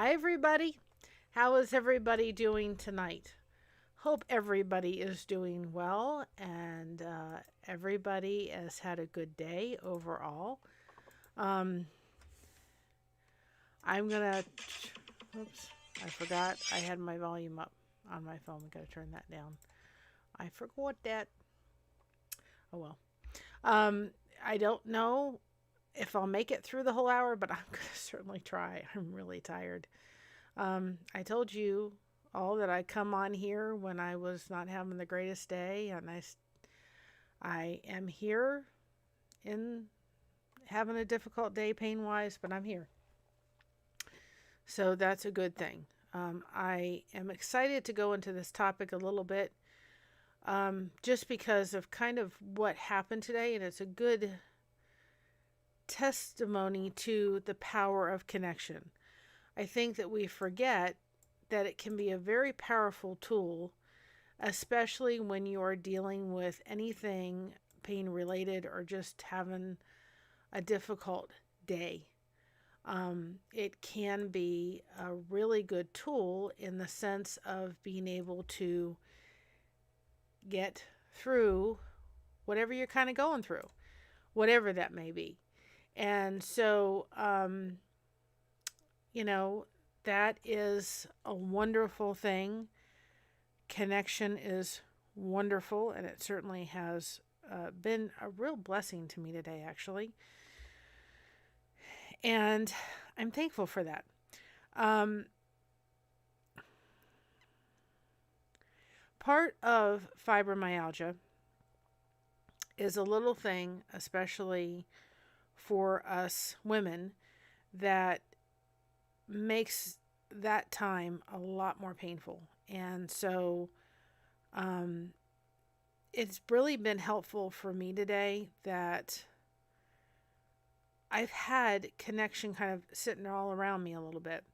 Hi, everybody. How is everybody doing tonight? Hope everybody is doing well and everybody has had a good day overall. Um, I'm gonna. Oops, I forgot I had my volume up on my phone. We gotta turn that down. I forgot that. Oh well. Um, I don't know if I'll make it through the whole hour, but I'm gonna certainly try. I'm really tired. I told you all that I come on here when I was not having the greatest day, and I am here in having a difficult day pain wise, but I'm here. So that's a good thing. I am excited to go into this topic a little bit just because of kind of what happened today, and it's a good testimony to the power of connection. I think that we forget that it can be a very powerful tool, especially when you are dealing with anything pain related or just having a difficult day. It can be a really good tool in the sense of being able to get through whatever you're kind of going through, whatever that may be. And so, you know, that is a wonderful thing. Connection is wonderful, and it certainly has been a real blessing to me today, actually. And I'm thankful for that. Um, Part of fibromyalgia is a little thing, especially for us women, that makes that time a lot more painful. And so um, it's really been helpful for me today that I've had connection kind of sitting all around me a little bit.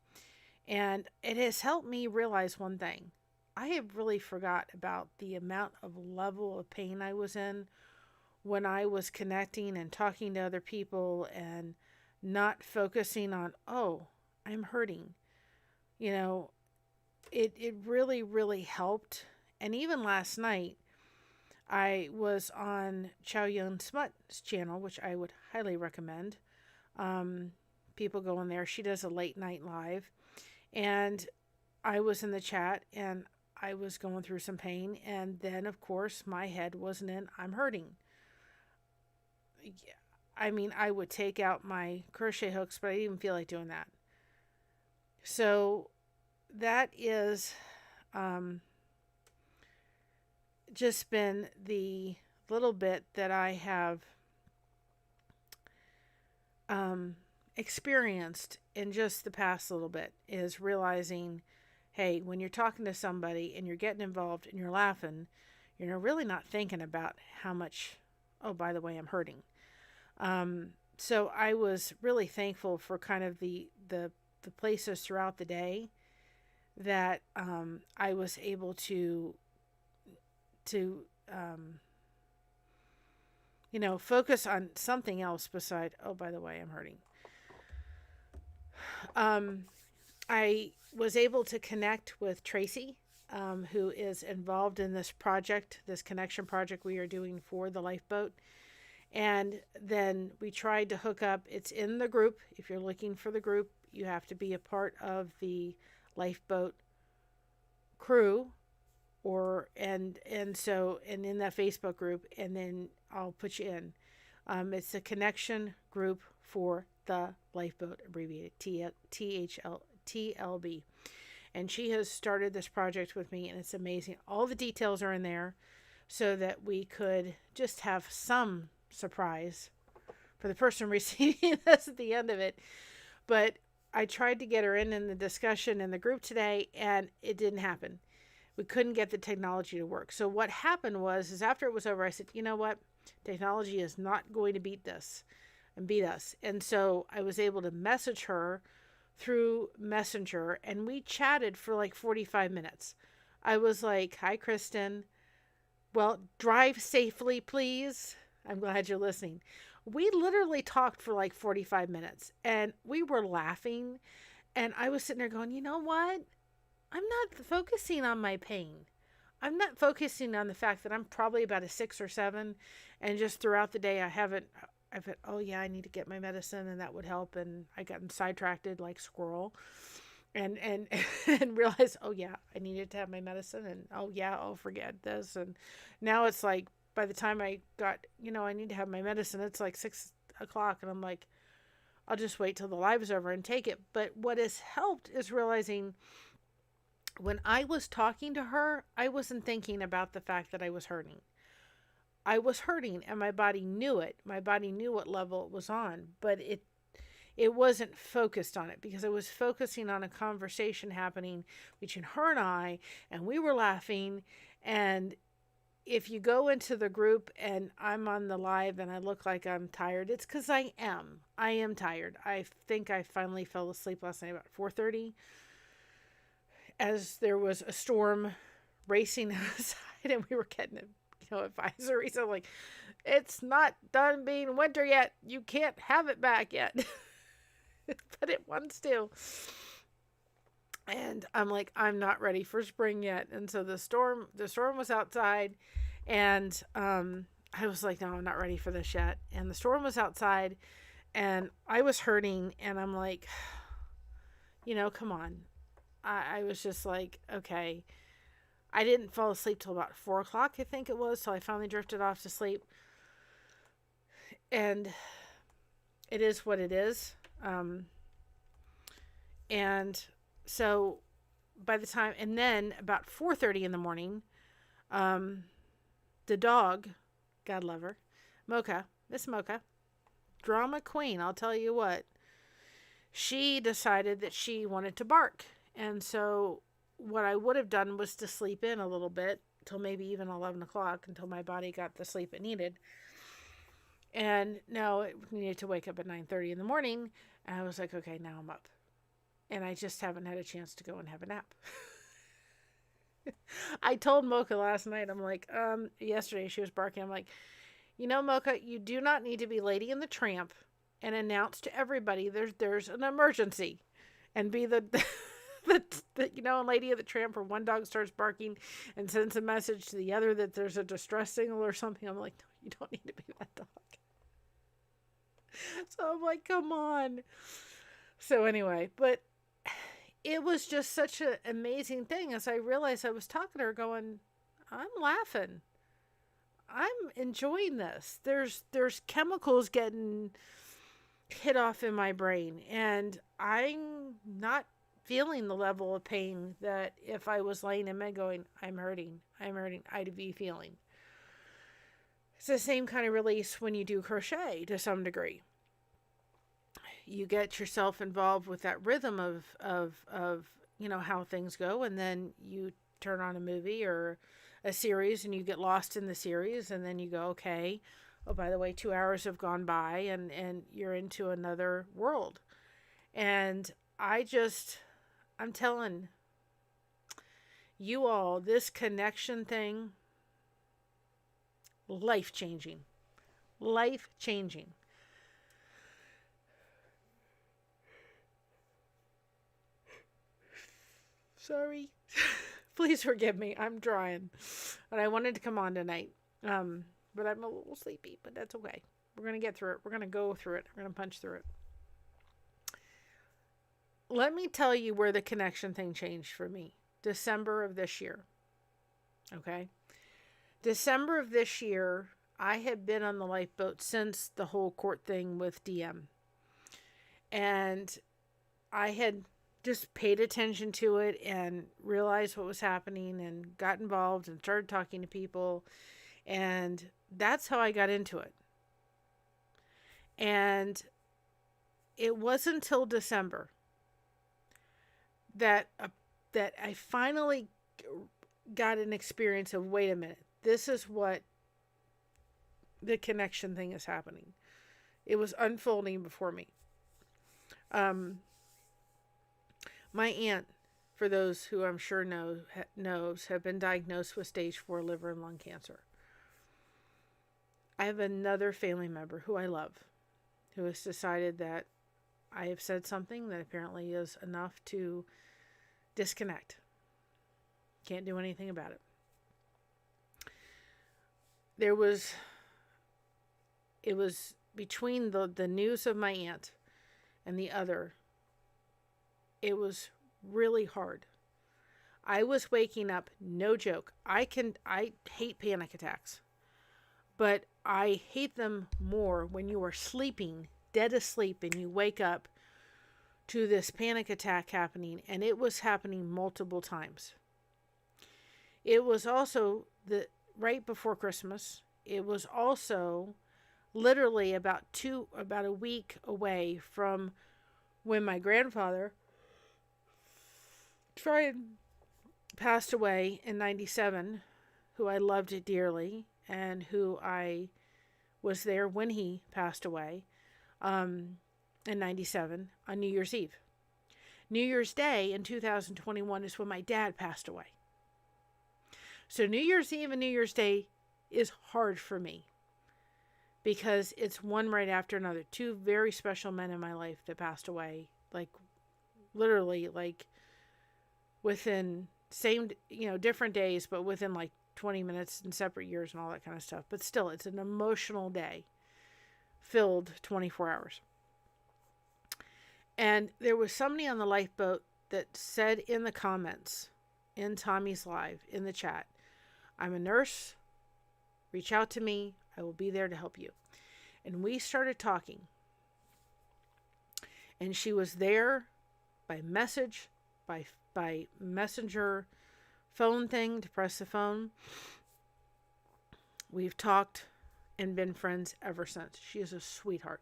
And it has helped me realize one thing. I have really forgot about the amount of level of pain I was in when I was connecting and talking to other people and not focusing on, oh, I'm hurting. You know, it really, really helped. And even last night, I was on Chow Yun Smut's channel, which I would highly recommend. Um, People go in there. She does a late night live. And I was in the chat and I was going through some pain. And then, of course, my head wasn't in, I'm hurting. I mean, I would take out my crochet hooks, but I didn't even feel like doing that. So that is um, just been the little bit that I have um, experienced in just the past little bit is realizing, hey, when you're talking to somebody and you're getting involved and you're laughing, you're really not thinking about how much, oh, by the way, I'm hurting. So I was really thankful for kind of the places throughout the day that I was able to um, focus on something else beside, oh, by the way, I'm hurting. Um, I was able to connect with Tracy, who is involved in this project, this connection project we are doing for the lifeboat. And then we tried to hook up. It's in the group. If you're looking for the group, you have to be a part of the lifeboat crew and in that Facebook group, and then I'll put you in. It's a connection group for the lifeboat, abbreviated TLB. And she has started this project with me, and it's amazing. All the details are in there so that we could just have some surprise for the person receiving this at the end of it. But I tried to get her in the discussion in the group today, and it didn't happen. We couldn't get the technology to work. So what happened is after it was over, I said, you know what? Technology is not going to beat this and beat us. And so I was able to message her through Messenger, and we chatted for like 45 minutes. I was like, hi, Kristen. Well, drive safely, please. I'm glad you're listening. We literally talked for like 45 minutes, and we were laughing And I was sitting there going, you know what? I'm not focusing on my pain. I'm not focusing on the fact that I'm probably about a 6 or 7, and just throughout the day I've had, oh yeah, I need to get my medicine and that would help, and I got sidetracked like squirrel, and and realized, oh yeah, I needed to have my medicine, and oh yeah, oh forget this, and now it's like by the time I got, I need to have my medicine, it's like 6 o'clock, and I'm like, I'll just wait till the live is over and take it. But what has helped is realizing when I was talking to her, I wasn't thinking about the fact that I was hurting. I was hurting and my body knew it. My body knew what level it was on, but it wasn't focused on it because I was focusing on a conversation happening between her and we were laughing. And if you go into the group and I'm on the live and I look like I'm tired, it's because I am. I am tired. I think I finally fell asleep last night about 4:30 as there was a storm racing outside and we were getting advisories. I'm like, it's not done being winter yet. You can't have it back yet. But it wants to. And I'm like, I'm not ready for spring yet. And so the storm was outside, and I was like, no, I'm not ready for this yet. And the storm was outside, and I was hurting, and I'm like, come on. I was just like, okay. I didn't fall asleep till about 4 o'clock, I think it was. So I finally drifted off to sleep. And it is what it is. And so by the time, and then about 4:30 in the morning, the dog, God love her, Miss Mocha, drama queen, I'll tell you what, she decided that she wanted to bark. And so what I would have done was to sleep in a little bit till maybe even 11 o'clock until my body got the sleep it needed. And no, it needed to wake up at 9:30 in the morning. And I was like, okay, now I'm up. And I just haven't had a chance to go and have a nap. I told Mocha last night, I'm like, yesterday she was barking. I'm like, Mocha, you do not need to be Lady and the Tramp and announce to everybody there's an emergency and be the Lady of the Tramp, where one dog starts barking and sends a message to the other that there's a distress signal or something. I'm like, no, you don't need to be that dog. So I'm like, come on. So anyway, but it was just such an amazing thing as I realized I was talking to her going, I'm laughing. I'm enjoying this. There's chemicals getting hit off in my brain, and I'm not feeling the level of pain that if I was laying in bed going, I'm hurting, I'd be feeling. It's the same kind of release when you do crochet to some degree. You get yourself involved with that rhythm of how things go, and then you turn on a movie or a series and you get lost in the series, and then you go, okay, oh, by the way, 2 hours have gone by and you're into another world. And I'm telling you all, this connection thing, life-changing. Life-changing. Sorry. Please forgive me. I'm trying. And I wanted to come on tonight. But I'm a little sleepy, but that's okay. We're going to get through it. We're going to go through it. We're going to punch through it. Let me tell you where the connection thing changed for me. December of this year. Okay? December of this year, I had been on the lifeboat since the whole court thing with DM. And I had just paid attention to it and realized what was happening and got involved and started talking to people. And that's how I got into it. And it wasn't until December that I finally got an experience of, wait a minute, this is what the connection thing is happening. It was unfolding before me. My aunt, for those who I'm sure knows, have been diagnosed with stage 4 liver and lung cancer. I have another family member who I love, who has decided that I have said something that apparently is enough to disconnect. Can't do anything about it. It was between the news of my aunt and the other, it was really hard. I was waking up, no joke. I hate panic attacks, but I hate them more when you are sleeping, dead asleep, and you wake up to this panic attack happening, and it was happening multiple times. It was also right before Christmas. It was also literally about a week away from when my grandfather passed away in 97, who I loved dearly and who I was there when he passed away in 97 on New Year's Eve. New Year's Day in 2021 is when my dad passed away. So New Year's Eve and New Year's Day is hard for me because it's one right after another. Two very special men in my life that passed away, like literally like within same, different days, but within like 20 minutes and separate years and all that kind of stuff. But still, it's an emotional day filled 24 hours. And there was somebody on the lifeboat that said in the comments in Tommy's Live in the chat, "I'm a nurse. Reach out to me. I will be there to help you." And we started talking. And she was there by message, by messenger phone thing to press the phone. We've talked and been friends ever since. She is a sweetheart.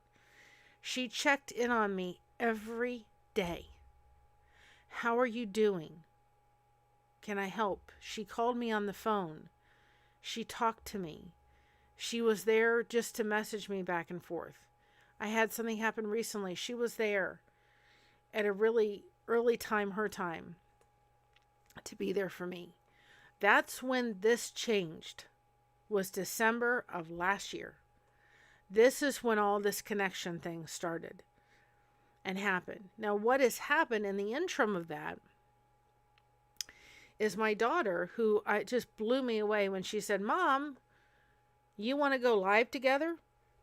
She checked in on me every day. "How are you doing? Can I help?" She called me on the phone. She talked to me. She was there just to message me back and forth. I had something happen recently. She was there at a really early time, her time, to be there for me. That's when this changed, was December of last year. This is when all this connection thing started and happened. Now, what has happened in the interim of that is my daughter, who just blew me away when she said, "Mom, you want to go live together?"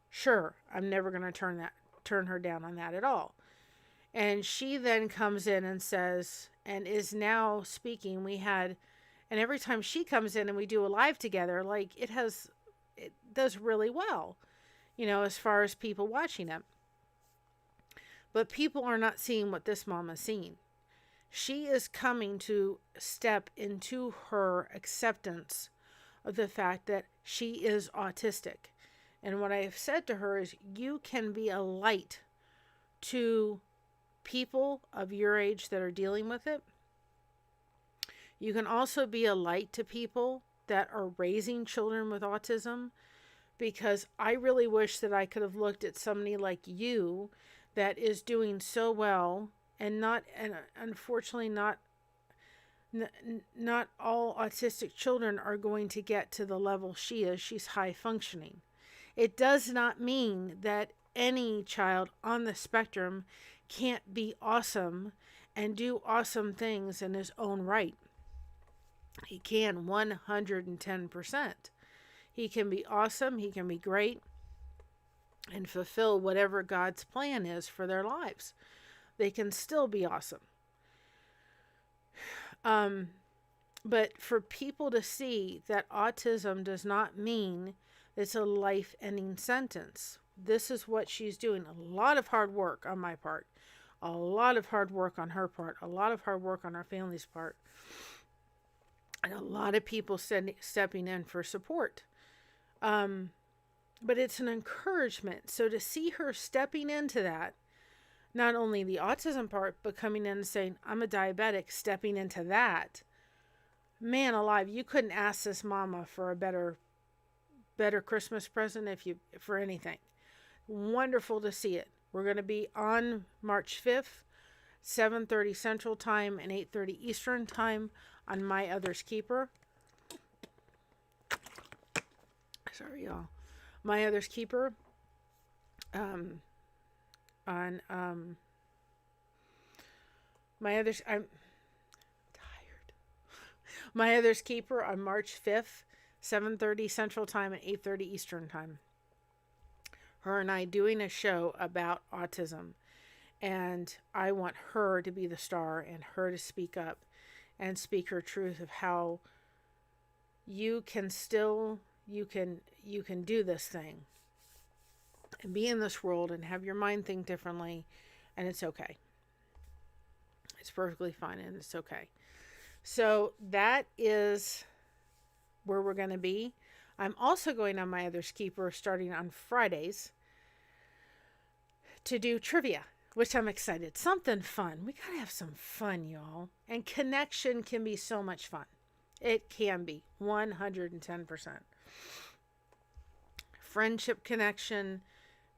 Sure, I'm never going to turn her down on that at all. And she then comes in and says, and is now speaking. And every time she comes in and we do a live together, like it does really well, as far as people watching it. But people are not seeing what this mom is seeing. She is coming to step into her acceptance of the fact that she is autistic. And what I have said to her is, you can be a light to people of your age that are dealing with it. You can also be a light to people that are raising children with autism, because I really wish that I could have looked at somebody like you that is doing so well, and unfortunately not all autistic children are going to get to the level she is. She's high functioning. It does not mean that any child on the spectrum can't be awesome and do awesome things in his own right. He can 110%. He can be awesome. He can be great and fulfill whatever God's plan is for their lives. They can still be awesome. But for people to see that autism does not mean it's a life-ending sentence. This is what she's doing. A lot of hard work on my part. A lot of hard work on her part. A lot of hard work on our family's part. And a lot of people stepping in for support. But it's an encouragement. So to see her stepping into that, not only the autism part, but coming in and saying, "I'm a diabetic," stepping into that. Man alive, you couldn't ask this mama for a better Christmas present for anything. Wonderful to see it. We're going to be on March 5th, 7:30 Central Time and 8:30 Eastern Time on My Other's Keeper. Sorry, y'all. My Other's Keeper. On My others, I'm tired. My other's keeper on March 5th, 7:30 Central Time and 8:30 Eastern Time. Her and I doing a show about autism. And I want her to be the star and her to speak up and speak her truth of how you can still you can do this thing and be in this world and have your mind think differently, and it's okay. It's perfectly fine and it's okay. So that is where we're going to be. I'm also going on my other's keeper starting on Fridays to do trivia, which I'm excited. Something fun. We got to have some fun, y'all. And connection can be so much fun. It can be 110%. Friendship connection,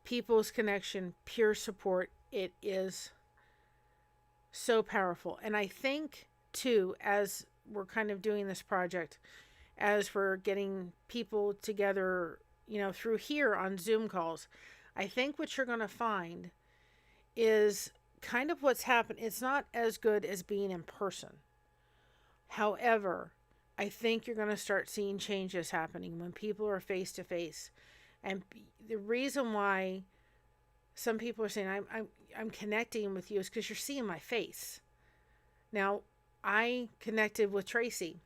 people's connection, peer support. It is so powerful. And I think, too, as we're kind of doing this project, as we're getting people together, through here on Zoom calls, I think what you're going to find is kind of what's happened. It's not as good as being in person. However, I think you're going to start seeing changes happening when people are face to face. And the reason why some people are saying I'm connecting with you is because you're seeing my face. Now, I connected with Tracy.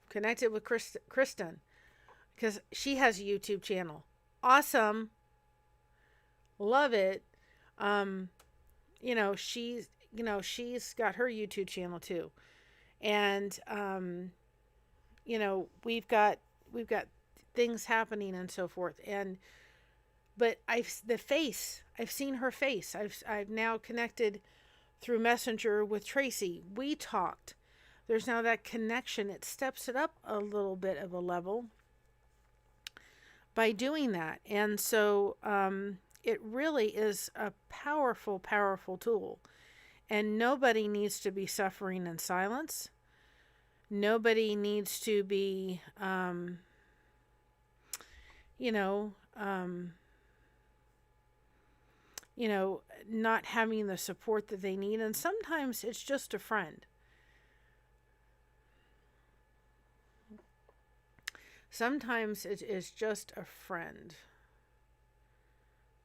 Connected with Kristen because she has a YouTube channel. Awesome. Love it. She's got her YouTube channel too. And we've got things happening and so forth. But I've seen her face. I've now connected through Messenger with Tracy. We talked. There's now that connection. It steps it up a little bit of a level by doing that. And so it really is a powerful, powerful tool. And nobody needs to be suffering in silence. Nobody needs to be, not having the support that they need. And sometimes it's just a friend. Sometimes it is just a friend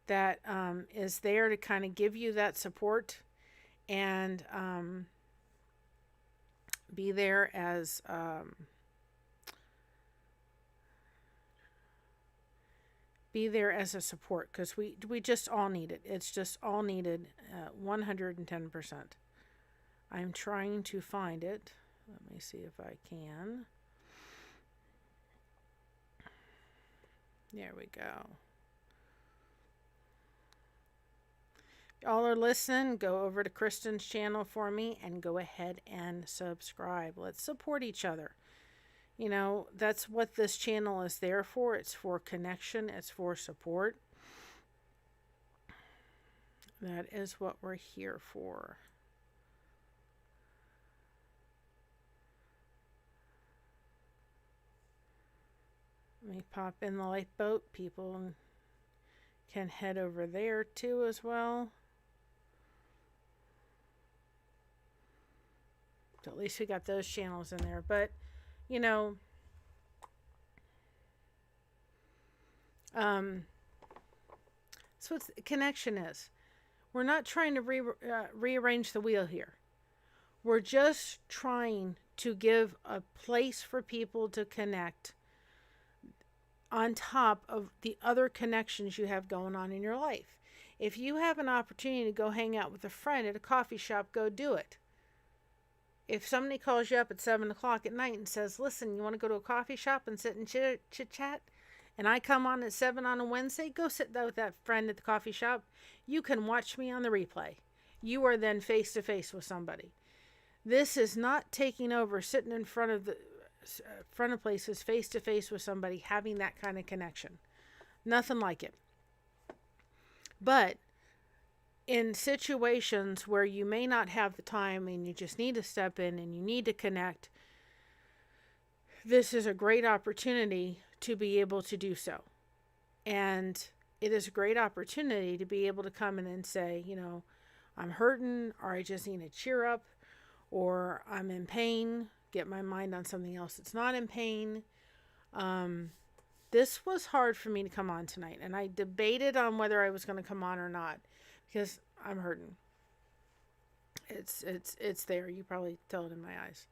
that is there to kind of give you that support and be there as a support, because we just all need it. It's just all needed 110%. I'm trying to find it. Let me see if I can. There we go. Y'all are listening, go over to Kristen's channel for me and go ahead and subscribe. Let's support each other. That's what this channel is there for. It's for connection. It's for support. That is what we're here for. Let me pop in the lifeboat. People can head over there too as well. So at least we got those channels in there. But, that's what connection is. We're not trying to rearrange the wheel here. We're just trying to give a place for people to connect on top of the other connections you have going on in your life. If you have an opportunity to go hang out with a friend at a coffee shop, go do it. If somebody calls you up at 7 o'clock at night and says, listen, you want to go to a coffee shop and sit and chit-chat? And I come on at 7 on a Wednesday, go sit with that friend at the coffee shop. You can watch me on the replay. You are then face-to-face with somebody. This is not taking over, sitting in front of places face-to-face with somebody, having that kind of connection. Nothing like it. But in situations where you may not have the time and you just need to step in and you need to connect, this is a great opportunity to be able to do so. And it is a great opportunity to be able to come in and say, I'm hurting, or I just need to cheer up, or I'm in pain, get my mind on something else that's not in pain. This was hard for me to come on tonight, and I debated on whether I was going to come on or not because I'm hurting. It's there. You probably tell it in my eyes.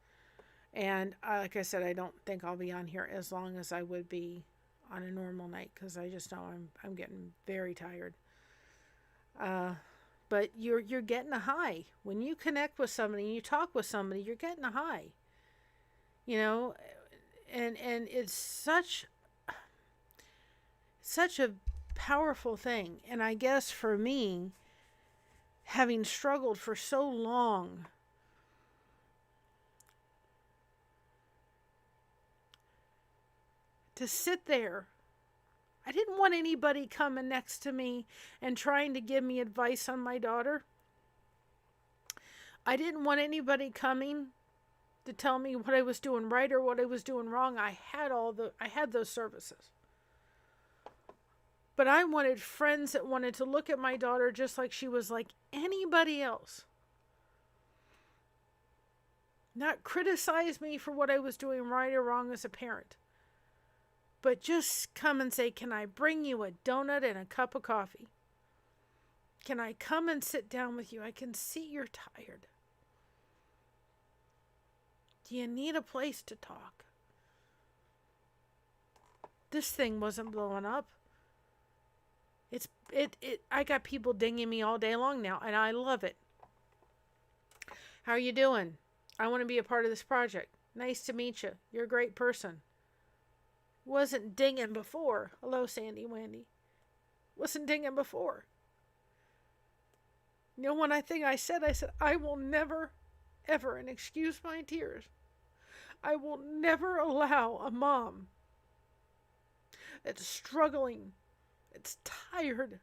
And like I said, I don't think I'll be on here as long as I would be on a normal night because I just know I'm getting very tired. But you're getting a high when you connect with somebody and you talk with somebody. You're getting a high, you know, and it's such a powerful thing. And I guess for me, having struggled for so long, to sit there, I didn't want anybody coming next to me and trying to give me advice on my daughter. I didn't want anybody coming to tell me what I was doing right or what I was doing wrong. I had those services. But I wanted friends that wanted to look at my daughter just like she was like anybody else. Not criticize me for what I was doing right or wrong as a parent. But just come and say, can I bring you a donut and a cup of coffee? Can I come and sit down with you? I can see you're tired. Do you need a place to talk? This thing wasn't blowing up. I got people dinging me all day long now, and I love it. How are you doing? I want to be a part of this project. Nice to meet you. You're a great person. Wasn't dinging before. Hello, Sandy Wendy. Wasn't dinging before. You know, one thing I said, I will never, ever, and excuse my tears, I will never allow a mom that's struggling, that's tired,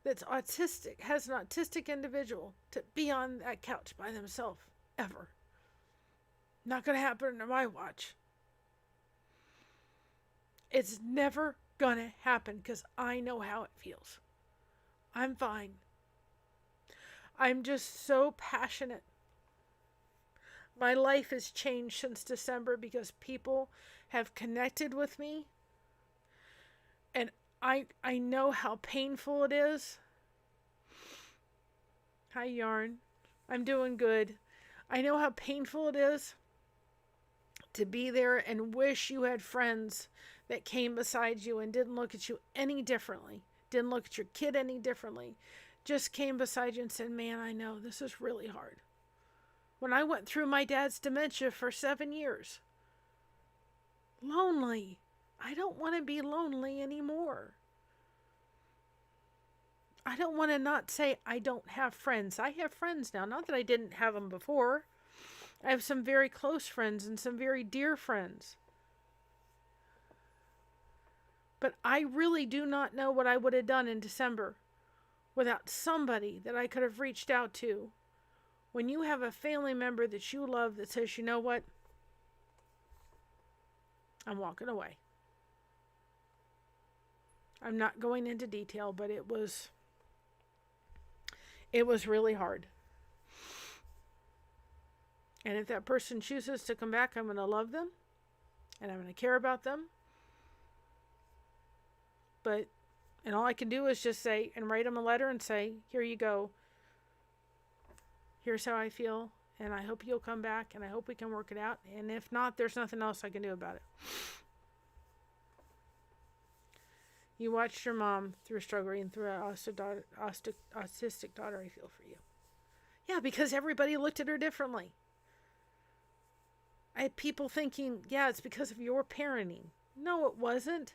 that's autistic, has an autistic individual to be on that couch by themselves, ever. Not going to happen under my watch. It's never going to happen because I know how it feels. I'm fine. I'm just so passionate. My life has changed since December because people have connected with me. And I know how painful it is. Hi, Yarn. I'm doing good. I know how painful it is to be there and wish you had friends that came beside you and didn't look at you any differently, didn't look at your kid any differently, just came beside you and said, man, I know this is really hard. When I went through my dad's dementia for 7 years, lonely. I don't want to be lonely anymore. I don't want to not say I don't have friends. I have friends now. Not that I didn't have them before. I have some very close friends and some very dear friends. But I really do not know what I would have done in December without somebody that I could have reached out to. When you have a family member that you love that says, you know what? I'm walking away. I'm not going into detail, but it was really hard. And if that person chooses to come back, I'm going to love them and I'm going to care about them. And all I can do is just say and write them a letter and say, here you go. Here's how I feel. And I hope you'll come back and I hope we can work it out. And if not, there's nothing else I can do about it. You watched your mom through struggling through an autistic daughter. I feel for you. Yeah, because everybody looked at her differently. I had people thinking, yeah, it's because of your parenting. No, it wasn't.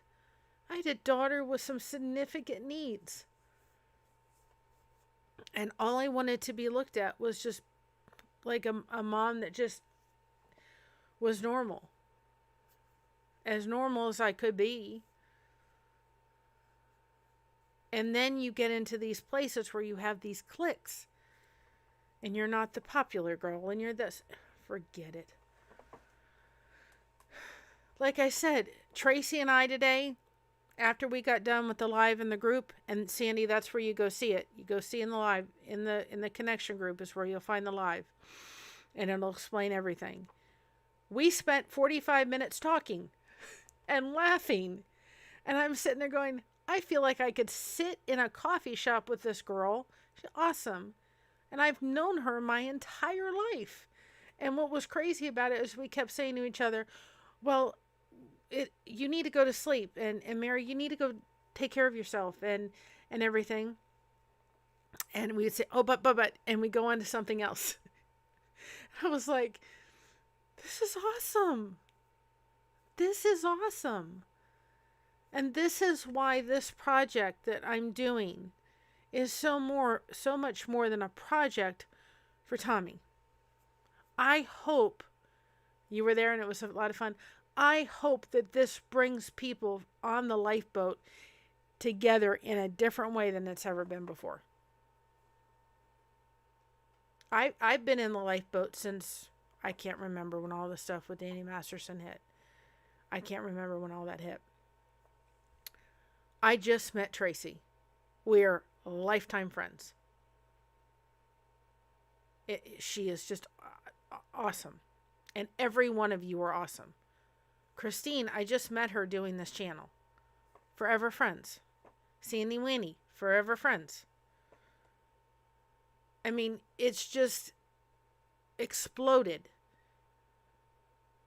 I had a daughter with some significant needs. And all I wanted to be looked at was just like a mom that just was normal. As normal as I could be. And then you get into these places where you have these cliques. And you're not the popular girl and you're this. Forget it. Like I said, Tracy and I today, after we got done with the live in the group, and Sandy, that's where you go see it. You go see in the live, in the connection group is where you'll find the live, and it'll explain everything. We spent 45 minutes talking and laughing, and I'm sitting there going, I feel like I could sit in a coffee shop with this girl. She's awesome. And I've known her my entire life. And what was crazy about it is we kept saying to each other, well, you need to go to sleep. And Mary, you need to go take care of yourself and everything. And we would say, oh, but, and we go on to something else. I was like, this is awesome. This is awesome. And this is why this project that I'm doing is so much more than a project for Tommy. I hope you were there and it was a lot of fun. I hope that this brings people on the lifeboat together in a different way than it's ever been before. I've been in the lifeboat since I can't remember when all the stuff with Danny Masterson hit. I can't remember when all that hit. I just met Tracy. We're lifetime friends. She is just awesome. And every one of you are awesome. Christine, I just met her doing this channel. Forever friends. Sandy Winnie, forever friends. I mean, it's just exploded.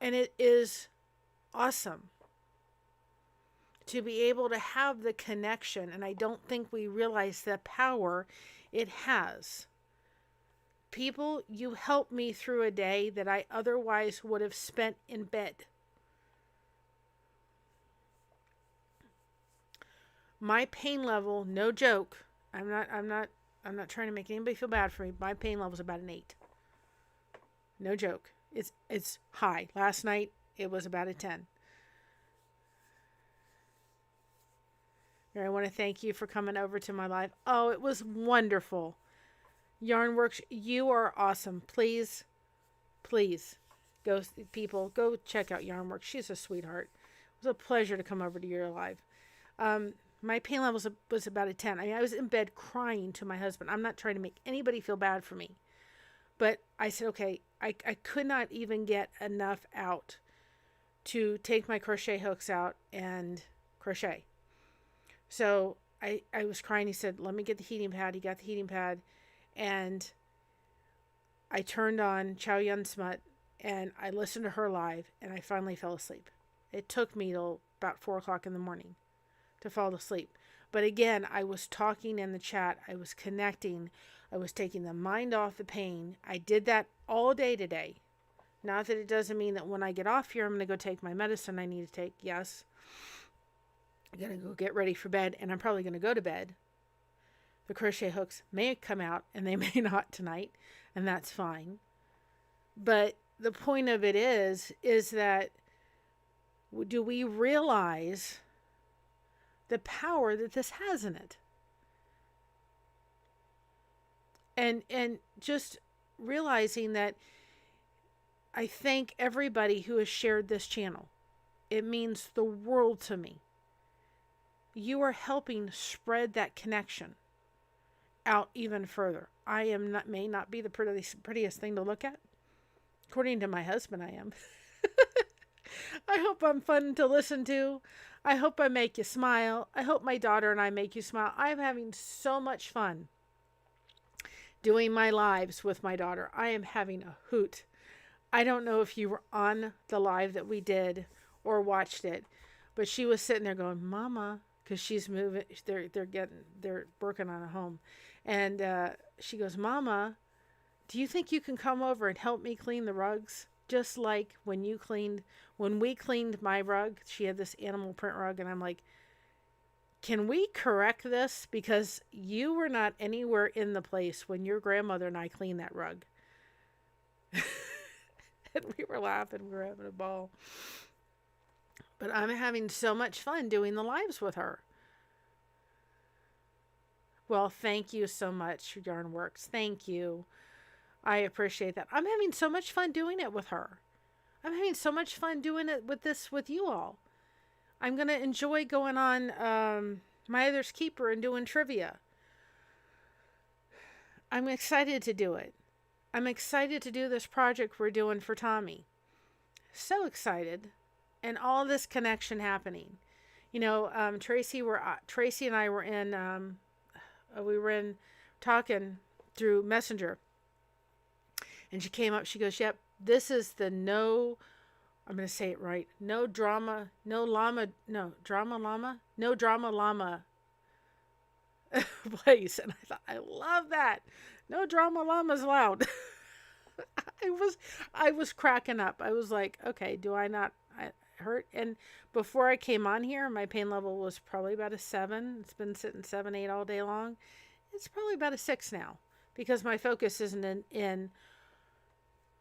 And it is awesome to be able to have the connection. And I don't think we realize the power it has. People, you helped me through a day that I otherwise would have spent in bed. My pain level, no joke. I'm not trying to make anybody feel bad for me. My pain level is about an 8. No joke. It's high. Last night it was about a 10. I want to thank you for coming over to my live. Oh, it was wonderful. Yarnworks, you are awesome. Please go, people, go check out Yarnworks. She's a sweetheart. It was a pleasure to come over to your live. My pain level was about a 10. I mean, I was in bed crying to my husband. I'm not trying to make anybody feel bad for me. But I said, okay, I could not even get enough out to take my crochet hooks out and crochet. So I was crying. He said, let me get the heating pad. He got the heating pad. And I turned on Chow Yun Smut and I listened to her live and I finally fell asleep. It took me till about 4 o'clock in the morning to fall asleep. But again, I was talking in the chat. I was connecting. I was taking the mind off the pain. I did that all day today. Not that it doesn't mean that when I get off here, I'm going to go take my medicine I need to take. Yes. I'm going to go get ready for bed, and I'm probably going to go to bed. The crochet hooks may come out, and they may not tonight, and that's fine. But the point of it is that do we realize the power that this has in it? And just realizing that I thank everybody who has shared this channel. It means the world to me. You are helping spread that connection out even further. May not be the prettiest thing to look at. According to my husband, I am. I hope I'm fun to listen to. I hope I make you smile. I hope my daughter and I make you smile. I'm having so much fun doing my lives with my daughter. I am having a hoot. I don't know if you were on the live that we did or watched it, but she was sitting there going, Mama, because she's moving. They're working on a home. And she goes, Mama, do you think you can come over and help me clean the rugs? Just like when we cleaned my rug. She had this animal print rug, and I'm like, can we correct this? Because you were not anywhere in the place when your grandmother and I cleaned that rug. And we were laughing. We were having a ball. But I'm having so much fun doing the lives with her. Well, thank you so much, Yarnworks. Thank you. I appreciate that. I'm having so much fun doing it with her. I'm having so much fun doing it with you all. I'm going to enjoy going on My Other's Keeper and doing trivia. I'm excited to do it. I'm excited to do this project we're doing for Tommy. So excited. And all this connection happening. You know, Tracy and I were in talking through Messenger. And she came up, she goes, yep, this is the I'm going to say it right. No drama llama place. And I thought, I love that. No drama llama's allowed. I was cracking up. I was like, okay, do I not hurt? And before I came on here, my pain level was probably about a 7. It's been sitting 7, 8 all day long. It's probably about a 6 now because my focus isn't in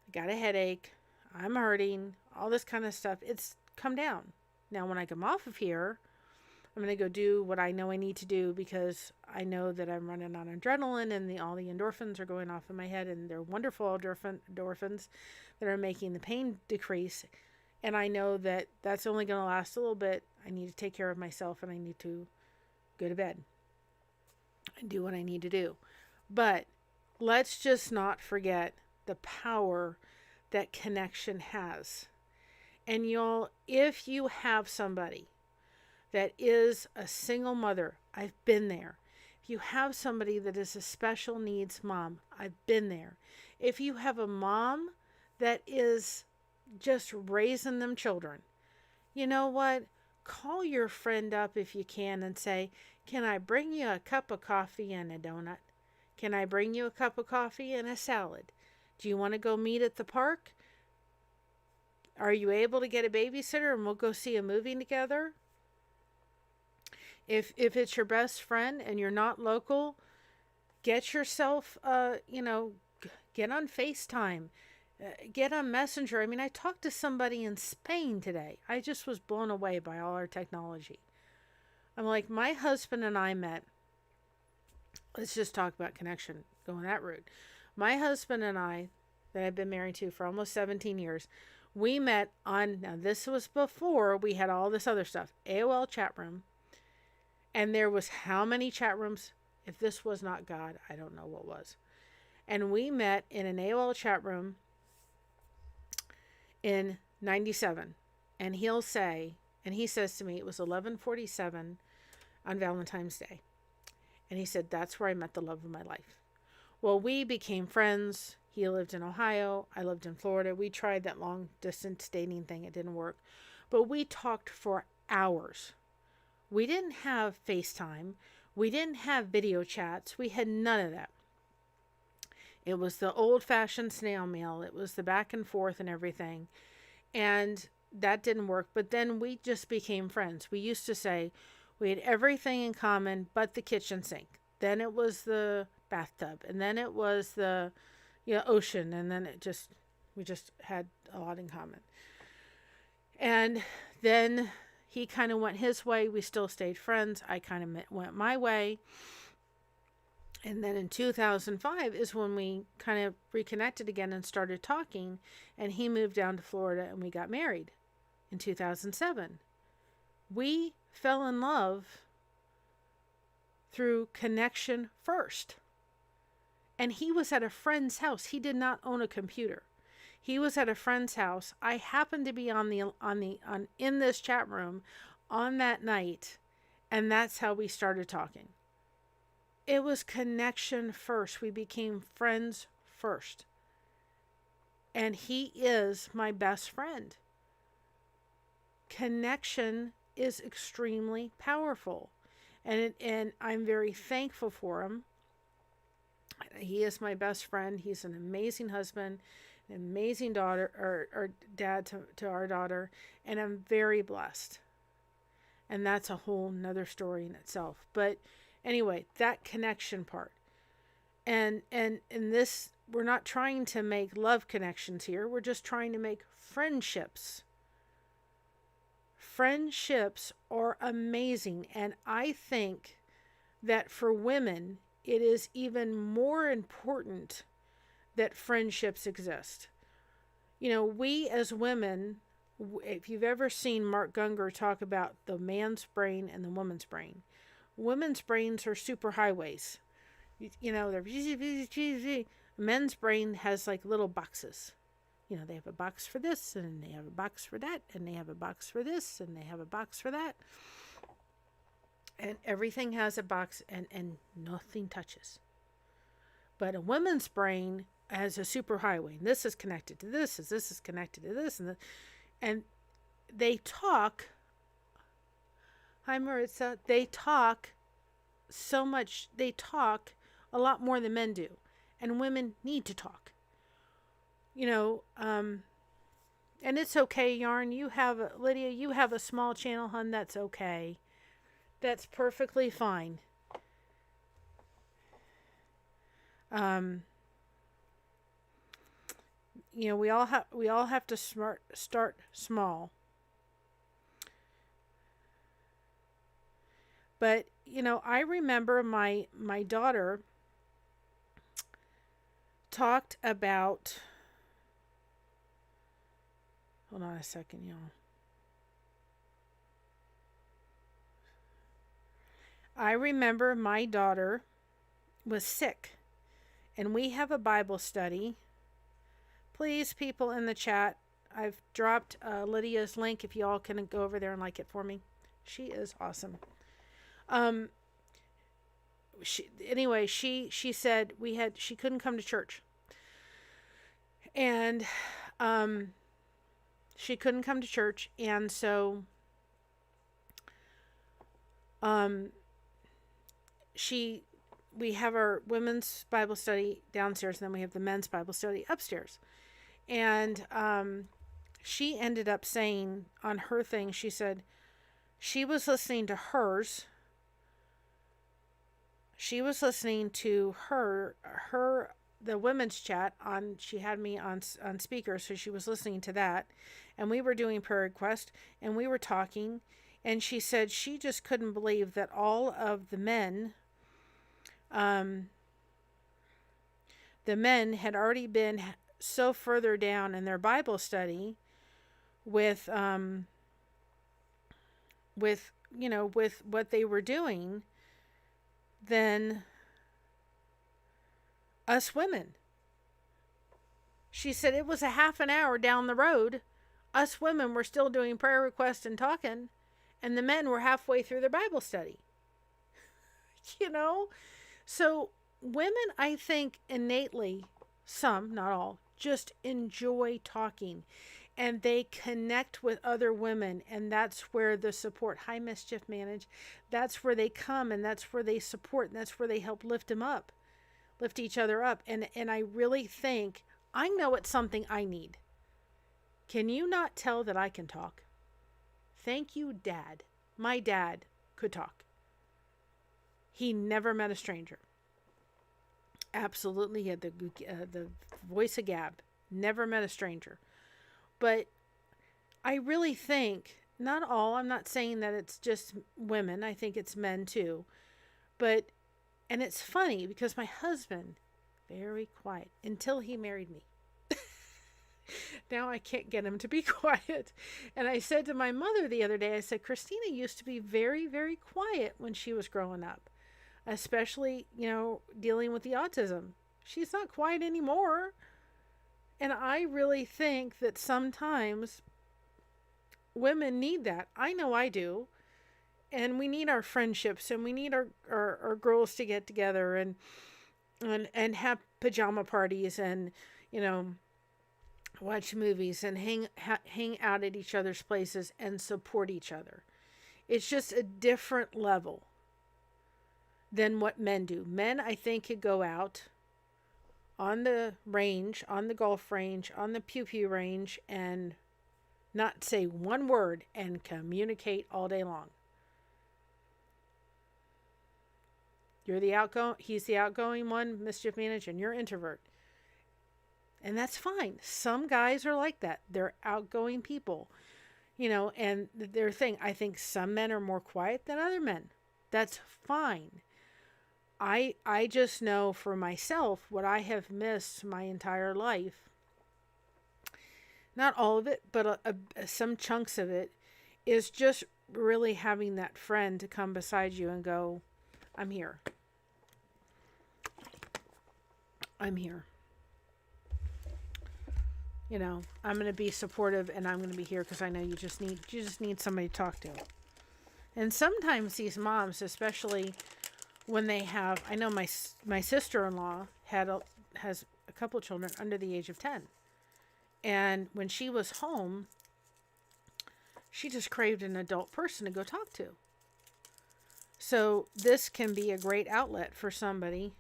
I got a headache, I'm hurting, all this kind of stuff. It's come down. Now, when I come off of here, I'm going to go do what I know I need to do because I know that I'm running on adrenaline and all the endorphins are going off in my head, and they're wonderful endorphins that are making the pain decrease. And I know that that's only going to last a little bit. I need to take care of myself and I need to go to bed and do what I need to do. But let's just not forget the power that connection has. And if you have somebody that is a single mother, I've been there. If you have somebody that is a special needs mom, I've been there. If you have a mom that is just raising them children, you know what? Call your friend up if you can and say, can I bring you a cup of coffee and a donut? Can I bring you a cup of coffee and a salad? Do you want to go meet at the park? Are you able to get a babysitter and we'll go see a movie together? If it's your best friend and you're not local, get yourself, get on FaceTime, get on Messenger. I mean, I talked to somebody in Spain today. I just was blown away by all our technology. I'm like, my husband and I met. Let's just talk about connection, going that route. My husband and I, that I've been married to for almost 17 years, we met now this was before we had all this other stuff, AOL chat room. And there was how many chat rooms? If this was not God, I don't know what was. And we met in an AOL chat room in 97. And he says to me, it was 11:47 on Valentine's Day. And he said, that's where I met the love of my life. Well, we became friends. He lived in Ohio. I lived in Florida. We tried that long distance dating thing. It didn't work. But we talked for hours. We didn't have FaceTime. We didn't have video chats. We had none of that. It was the old-fashioned snail mail. It was the back and forth and everything. And that didn't work. But then we just became friends. We used to say we had everything in common but the kitchen sink. Then it was the bathtub. And then it was the ocean. And then we just had a lot in common. And then he kind of went his way. We still stayed friends. I kind of went my way. And then in 2005 is when we kind of reconnected again and started talking. And he moved down to Florida and we got married in 2007. We fell in love through connection first. And he was at a friend's house. He did not own a computer. He was at a friend's house. I happened to be in this chat room on that night, and that's how we started talking. It was connection first. We became friends first. And he is my best friend. Connection is extremely powerful. And I'm very thankful for him. He is my best friend. He's an amazing husband, an amazing daughter or dad to our daughter, and I'm very blessed. And that's a whole nother story in itself. But anyway, that connection part. And in this, we're not trying to make love connections here. We're just trying to make friendships. Friendships are amazing. And I think that for women, it is even more important that friendships exist. We as women, If you've ever seen Mark Gungor talk about the man's brain and the woman's brain, women's brains are super highways. They're men's brain has like little boxes. They have a box for this, and they have a box for that, and they have a box for this, and they have a box for that. And everything has a box, and nothing touches. But a woman's brain has a superhighway. And this is connected to this, this is connected to this, and they talk. Hi, Maritza. They talk so much. They talk a lot more than men do, and women need to talk. And it's okay, Yarn. Lydia, you have a small channel, hun. That's okay. That's perfectly fine. We all have to start small. But I remember my daughter talked about. Hold on a second, y'all. I remember my daughter was sick, and we have a Bible study. Please, people in the chat, I've dropped Lydia's link if y'all can go over there and like it for me. She is awesome. She said she couldn't come to church, and she couldn't come to church, and so we have our women's Bible study downstairs, and then we have the men's Bible study upstairs. And she ended up saying on her thing, she said she was listening to hers. She was listening to the women's chat on. She had me on speaker, so she was listening to that, and we were doing prayer request, and we were talking, and she said she just couldn't believe that all of the men had already been so further down in their Bible study with what they were doing than us women. She said it was a half an hour down the road. Us women were still doing prayer requests and talking, and the men were halfway through their Bible study. So women, I think, innately, some, not all, just enjoy talking, and they connect with other women, and that's where the support, hi Mischief Manage, that's where they come, and that's where they support, and that's where they help lift each other up. And I really think, I know it's something I need. Can you not tell that I can talk? Thank you, Dad. My dad could talk. He never met a stranger. Absolutely, he had the voice of Gab. Never met a stranger. But I really think, not all, I'm not saying that it's just women. I think it's men too. And it's funny because my husband, very quiet until he married me. Now I can't get him to be quiet. And I said to my mother the other day, I said, Christina used to be very, very quiet when she was growing up. Especially, dealing with the autism. She's not quiet anymore. And I really think that sometimes women need that. I know I do. And we need our friendships, and we need our girls to get together and have pajama parties, and, watch movies and hang out at each other's places and support each other. It's just a different level than what men do. Men, I think, could go out on the range, on the golf range, on the pew-pew range, and not say one word and communicate all day long. He's the outgoing one, Mischief Manager, and you're introvert. And that's fine. Some guys are like that. They're outgoing people, and their thing. I think some men are more quiet than other men. That's fine. I just know for myself what I have missed my entire life, Not all of it, but some chunks of it is just really having that friend to come beside you and go, I'm here. I'm here. You know, I'm going to be supportive and I'm going to be here because I know you just need somebody to talk to. And sometimes these moms, especially when they have, I know my sister-in-law has a couple of children under the age of 10. And when she was home, she just craved an adult person to go talk to. So this can be a great outlet for somebody.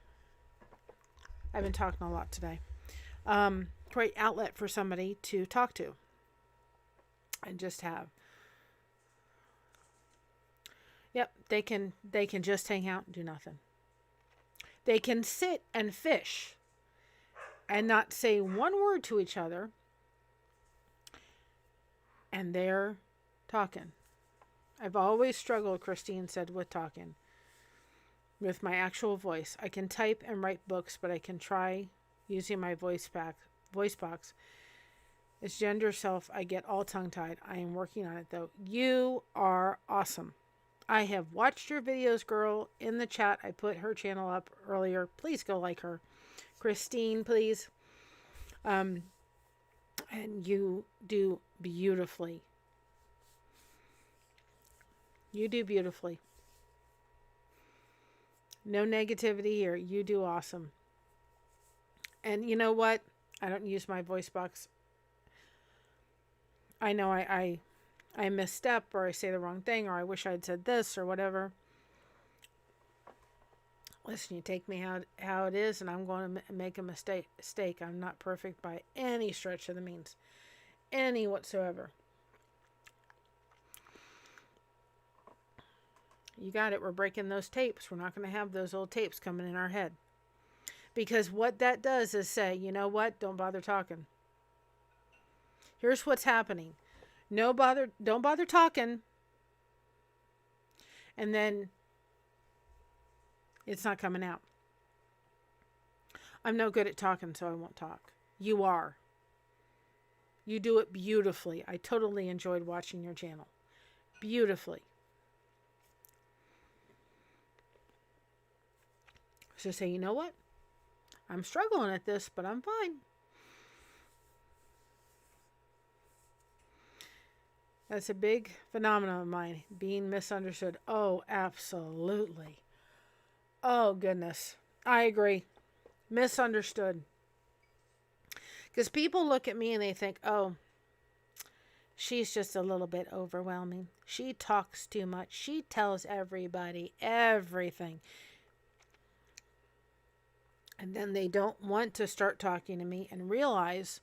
I've been talking a lot today. Great outlet for somebody to talk to and just have. Yep, they can just hang out and do nothing. They can sit and fish and not say one word to each other, and they're talking. I've always struggled, Christine said, with talking. With my actual voice. I can type and write books, but I can try using my voice box. It's gender self. I get all tongue-tied. I am working on it, though. You are awesome. I have watched your videos, girl. In the chat, I put her channel up earlier. Please go like her. Christine, please. And you do beautifully. You do beautifully. No negativity here. You do awesome. And you know what? I don't use my voice box. I know I misstep, or I say the wrong thing, or I wish I'd said this or whatever. Listen, you take me how it is, and I'm going to make a mistake. I'm not perfect by any stretch of the means. Any whatsoever. You got it. We're breaking those tapes. We're not going to have those old tapes coming in our head. Because what that does is say, you know what? Don't bother talking. Here's what's happening. Don't bother talking. And then it's not coming out. I'm no good at talking, so I won't talk. You are. You do it beautifully. I totally enjoyed watching your channel. Beautifully. So say, you know what? I'm struggling at this, but I'm fine. That's a big phenomenon of mine, being misunderstood. Oh, absolutely. Oh, goodness. I agree. Misunderstood. Because people look at me and they think, oh, she's just a little bit overwhelming. She talks too much. She tells everybody everything. And then they don't want to start talking to me and realize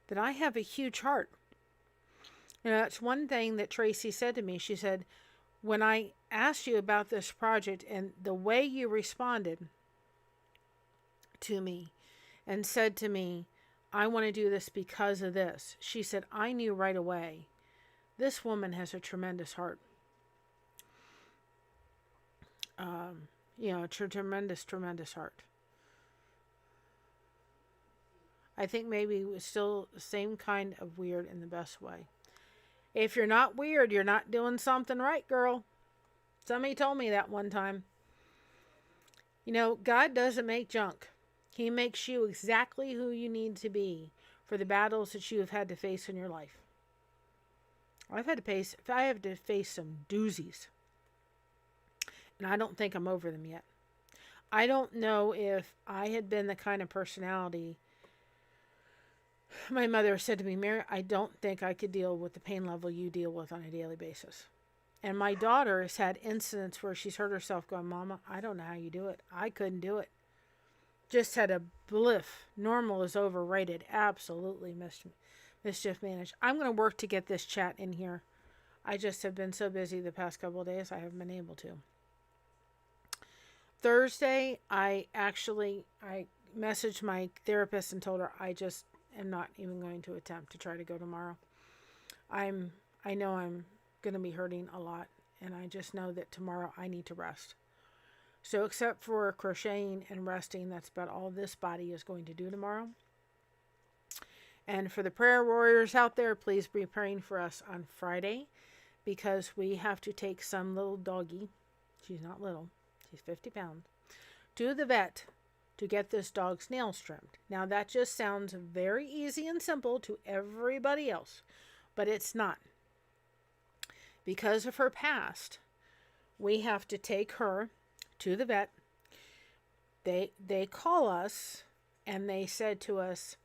that I have a huge heart. You know, that's one thing that Tracy said to me. She said, when I asked you about this project and the way you responded to me and said to me, I want to do this because of this. She said, I knew right away, this woman has a tremendous heart. Tremendous, tremendous heart. I think maybe it was still the same kind of weird in the best way. If you're not weird, you're not doing something right, girl. Somebody told me that one time. You know, God doesn't make junk. He makes you exactly who you need to be for the battles that you have had to face in your life. I have to face some doozies. And I don't think I'm over them yet. I don't know if I had been the kind of personality. My mother said to me, Mary, I don't think I could deal with the pain level you deal with on a daily basis. And my daughter has had incidents where she's heard herself going, Mama, I don't know how you do it. I couldn't do it. Just had a bliff. Normal is overrated. Absolutely mischief managed. I'm going to work to get this chat in here. I just have been so busy the past couple of days, I haven't been able to. Thursday, I messaged my therapist and told her I just am not even going to attempt to try to go tomorrow. I know I'm going to be hurting a lot, and I just know that tomorrow I need to rest. So except for crocheting and resting, that's about all this body is going to do tomorrow. And for the prayer warriors out there, please be praying for us on Friday, because we have to take some little doggy, she's not little, she's 50 pounds, to the vet to get this dog's nails trimmed. Now that just sounds very easy and simple to everybody else, but it's not. Because of her past, we have to take her to the vet. They call us and they said to us,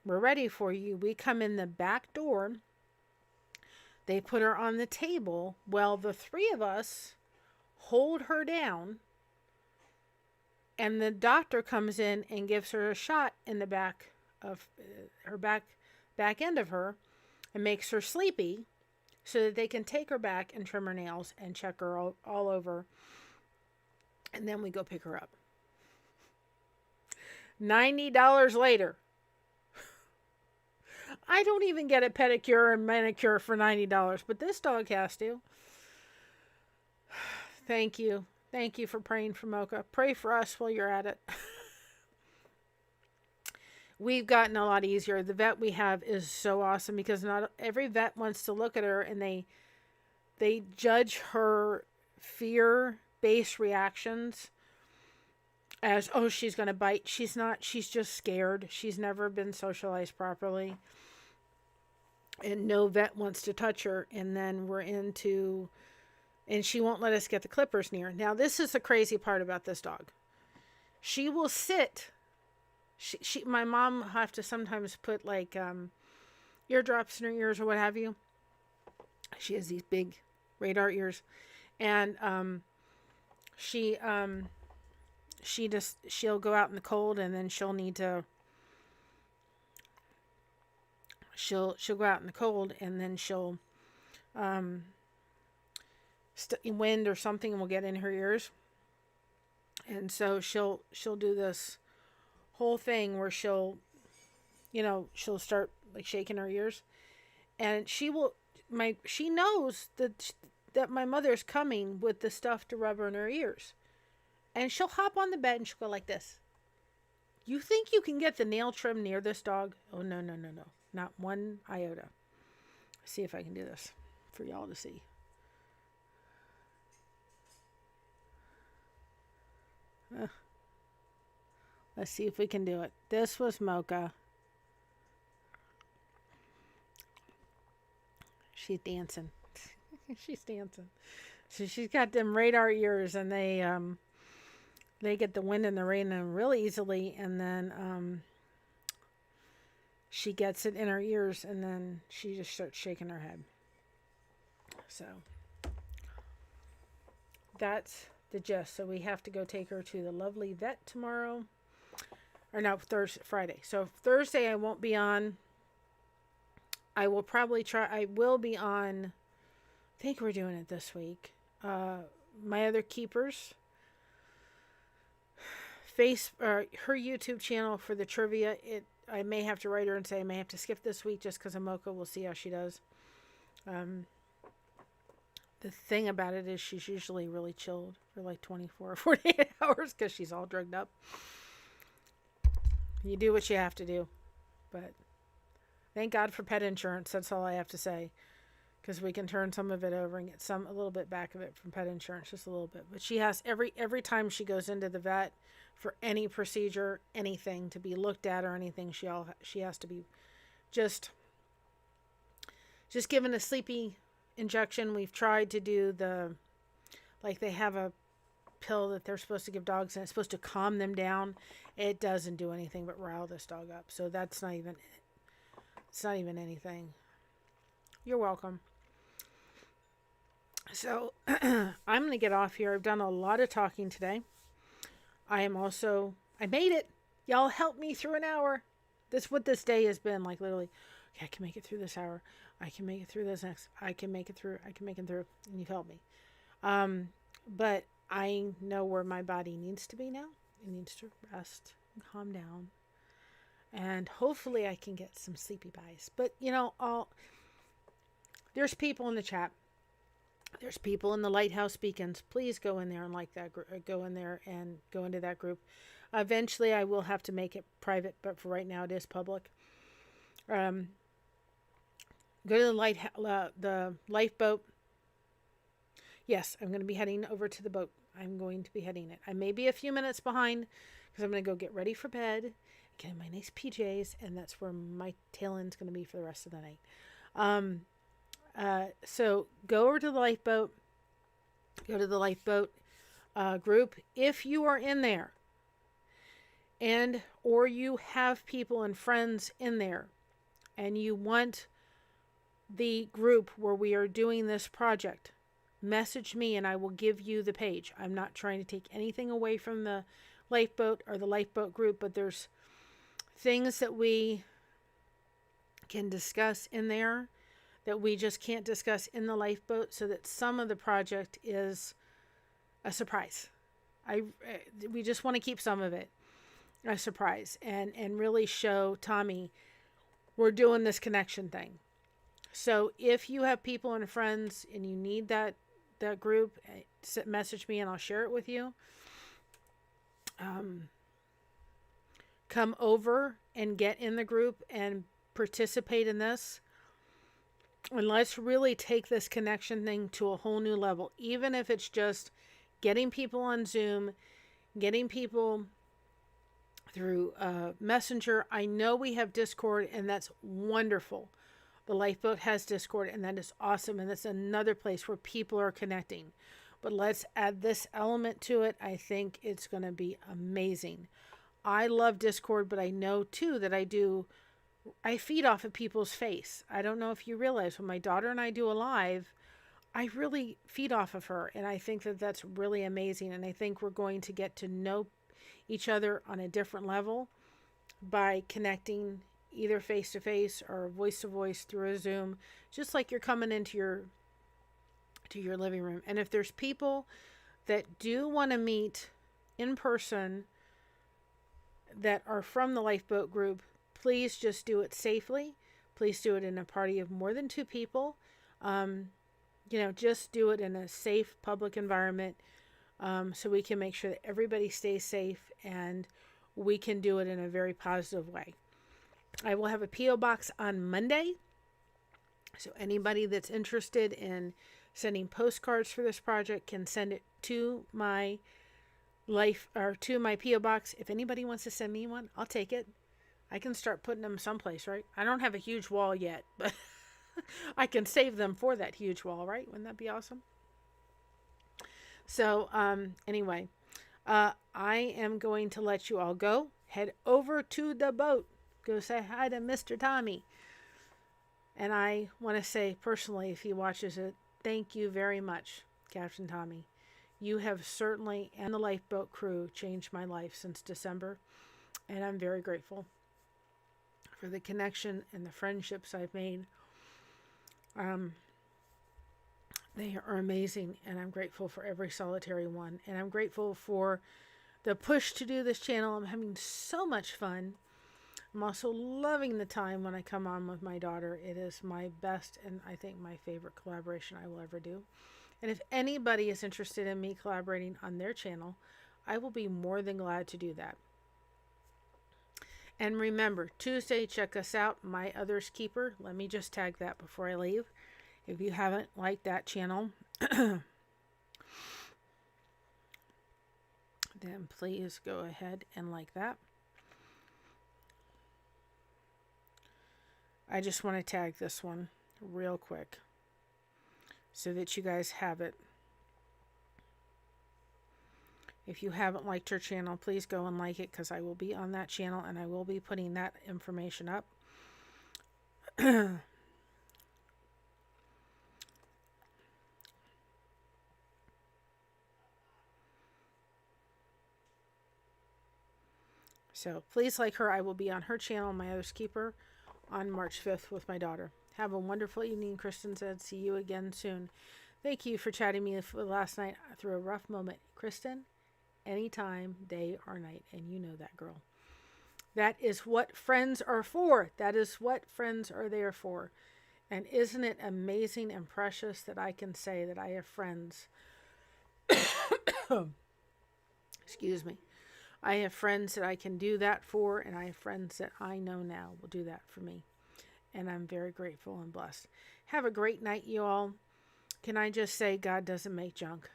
we're ready for you. We come in the back door. They put her on the table. Well, the three of us hold her down, and the doctor comes in and gives her a shot in the back of her back end of her and makes her sleepy so that they can take her back and trim her nails and check her all over. And then we go pick her up. $90 later. I don't even get a pedicure and manicure for $90, but this dog has to. Thank you. Thank you for praying for Mocha. Pray for us while you're at it. We've gotten a lot easier. The vet we have is so awesome because not every vet wants to look at her, and they judge her fear-based reactions as, oh, she's going to bite. She's not. She's just scared. She's never been socialized properly. And no vet wants to touch her. And then and she won't let us get the clippers near. Now, this is the crazy part about this dog. She will sit. My mom have to sometimes put like eardrops in her ears or what have you. She has these big radar ears. And she'll go out in the cold, and then she'll need to she'll go out in the cold, and then she'll wind or something will get in her ears, and so she'll do this whole thing where she'll start like shaking her ears, and she knows that my mother's coming with the stuff to rub her in her ears. And she'll hop on the bed and she'll go like this. You think you can get the nail trim near this dog? Oh, no. Not one iota. See if I can do this for y'all to see. Let's see if we can do it. This was Mocha. She's dancing. She's dancing. So she's got them radar ears, and they get the wind and the rain in really easily, and then she gets it in her ears, and then she just starts shaking her head. So that's the gist. So we have to go take her to the lovely vet tomorrow. Or no, Friday. So Thursday I won't be on. I will be on. I think we're doing it this week. My other keepers. Her YouTube channel for the trivia. I may have to write her and say I may have to skip this week just because of Mocha. We'll see how she does. The thing about it is she's usually really chilled for like 24 or 48 hours because she's all drugged up. You do what you have to do. But thank God for pet insurance. That's all I have to say. Because we can turn some of it over and get a little bit back of it from pet insurance, just a little bit. But she has every time she goes into the vet for any procedure, anything to be looked at or anything, she has to be just given a sleepy injection. We've tried to do they have a pill that they're supposed to give dogs, and it's supposed to calm them down. It doesn't do anything but rile this dog up. So it's not even anything. You're welcome. So I'm going to get off here. I've done a lot of talking today. I made it. Y'all help me through an hour. That's what this day has been, like literally. Okay, I can make it through this hour. I can make it through this next. I can make it through. And you've helped me. But I know where my body needs to be now. It needs to rest and calm down. And hopefully I can get some sleepy buys. But, there's people in the chat. There's people in the Lighthouse Beacons. Please go in there and like that. Go in there and go into that group. Eventually, I will have to make it private, but for right now, it is public. Um, go to the lifeboat. Yes, I'm going to be heading over to the boat. I'm going to be heading it. I may be a few minutes behind because I'm going to go get ready for bed, get in my nice PJs, and that's where my tail end's going to be for the rest of the night. So go over to the lifeboat. Go to the lifeboat group. If you are in there, and or you have people and friends in there, and you want the group where we are doing this project, message me and I will give you the page. I'm not trying to take anything away from the lifeboat or the lifeboat group, but there's things that we can discuss in there that we just can't discuss in the lifeboat, so that some of the project is a surprise. We just want to keep some of it a surprise and really show Tommy we're doing this connection thing. So if you have people and friends and you need that group, message me and I'll share it with you. Come over and get in the group and participate in this. And let's really take this connection thing to a whole new level. Even if it's just getting people on Zoom, getting people through Messenger. I know we have Discord, and that's wonderful. The Lifeboat has Discord, and that is awesome. And that's another place where people are connecting. But let's add this element to it. I think it's going to be amazing. I love Discord, but I know too that I feed off of people's face. I don't know if you realize when my daughter and I do a live, I really feed off of her. And I think that that's really amazing. And I think we're going to get to know each other on a different level by connecting either face to face or voice to voice through a Zoom, just like you're coming into your living room. And if there's people that do want to meet in person that are from the Lifeboat group, please just do it safely. Please do it in a party of more than 2 people. Just do it in a safe public environment, so we can make sure that everybody stays safe and we can do it in a very positive way. I will have a P.O. box on Monday. So anybody that's interested in sending postcards for this project can send it to my P.O. box. If anybody wants to send me one, I'll take it. I can start putting them someplace, right? I don't have a huge wall yet, but I can save them for that huge wall, right? Wouldn't that be awesome? So, anyway, I am going to let you all go. Head over to the boat. Go say hi to Mr. Tommy. And I want to say personally, if he watches it, thank you very much, Captain Tommy. You have certainly, and the Lifeboat crew, changed my life since December. And I'm very grateful for the connection and the friendships I've made. They are amazing, and I'm grateful for every solitary one. And I'm grateful for the push to do this channel. I'm having so much fun. I'm also loving the time when I come on with my daughter. It is my best and I think my favorite collaboration I will ever do. And if anybody is interested in me collaborating on their channel, I will be more than glad to do that. And remember, Tuesday, check us out, My Other's Keeper. Let me just tag that before I leave. If you haven't liked that channel, then please go ahead and like that. I just want to tag this one real quick so that you guys have it. If you haven't liked her channel, please go and like it, because I will be on that channel and I will be putting that information up. So please like her. I will be on her channel, My Other's Keeper, on March 5th with my daughter. Have a wonderful evening, Kristen said. See you again soon. Thank you for chatting me last night through a rough moment. Kristen, anytime, day or night. And you know that, girl. That is what friends are for. That is what friends are there for. And isn't it amazing and precious that I can say that I have friends? Excuse me. I have friends that I can do that for, and I have friends that I know now will do that for me. And I'm very grateful and blessed. Have a great night, you all. Can I just say, God doesn't make junk.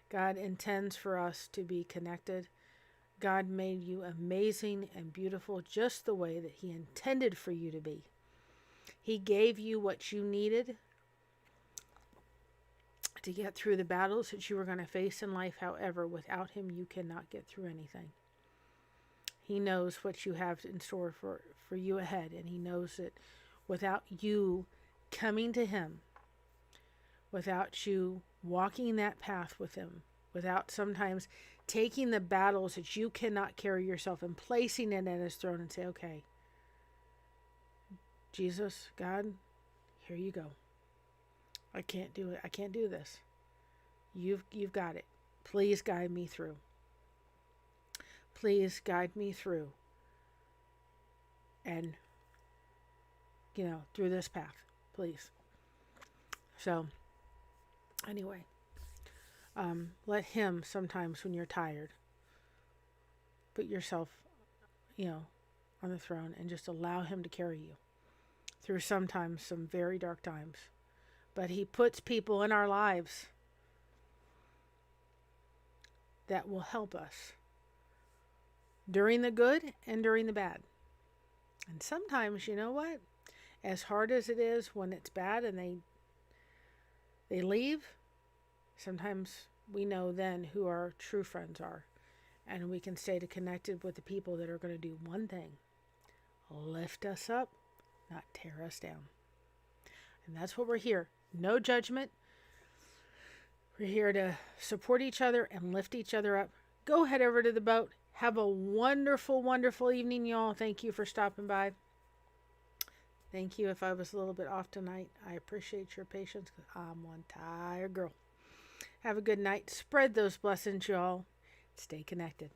God intends for us to be connected. God made you amazing and beautiful just the way that He intended for you to be. He gave you what you needed to get through the battles that you were going to face in life. However, without Him, you cannot get through anything. He knows what you have in store for you ahead, and He knows that without you coming to Him, without you walking that path with Him, without sometimes taking the battles that you cannot carry yourself and placing it at His throne and say, okay, Jesus, God, here you go. I can't do it. I can't do this. You've got it. Please guide me through. Please guide me through. And, through this path, please. So, anyway, let Him sometimes when you're tired, put yourself, on the throne and just allow Him to carry you through sometimes some very dark times. But He puts people in our lives that will help us during the good and during the bad. And sometimes, you know what? As hard as it is when it's bad and they leave, sometimes we know then who our true friends are. And we can stay connected with the people that are going to do one thing: lift us up, not tear us down. And that's what we're here. No judgment. We're here to support each other and lift each other up. Go head over to the boat. Have a wonderful, wonderful evening, y'all. Thank you for stopping by. Thank you if I was a little bit off tonight. I appreciate your patience because I'm one tired girl. Have a good night. Spread those blessings, y'all. Stay connected.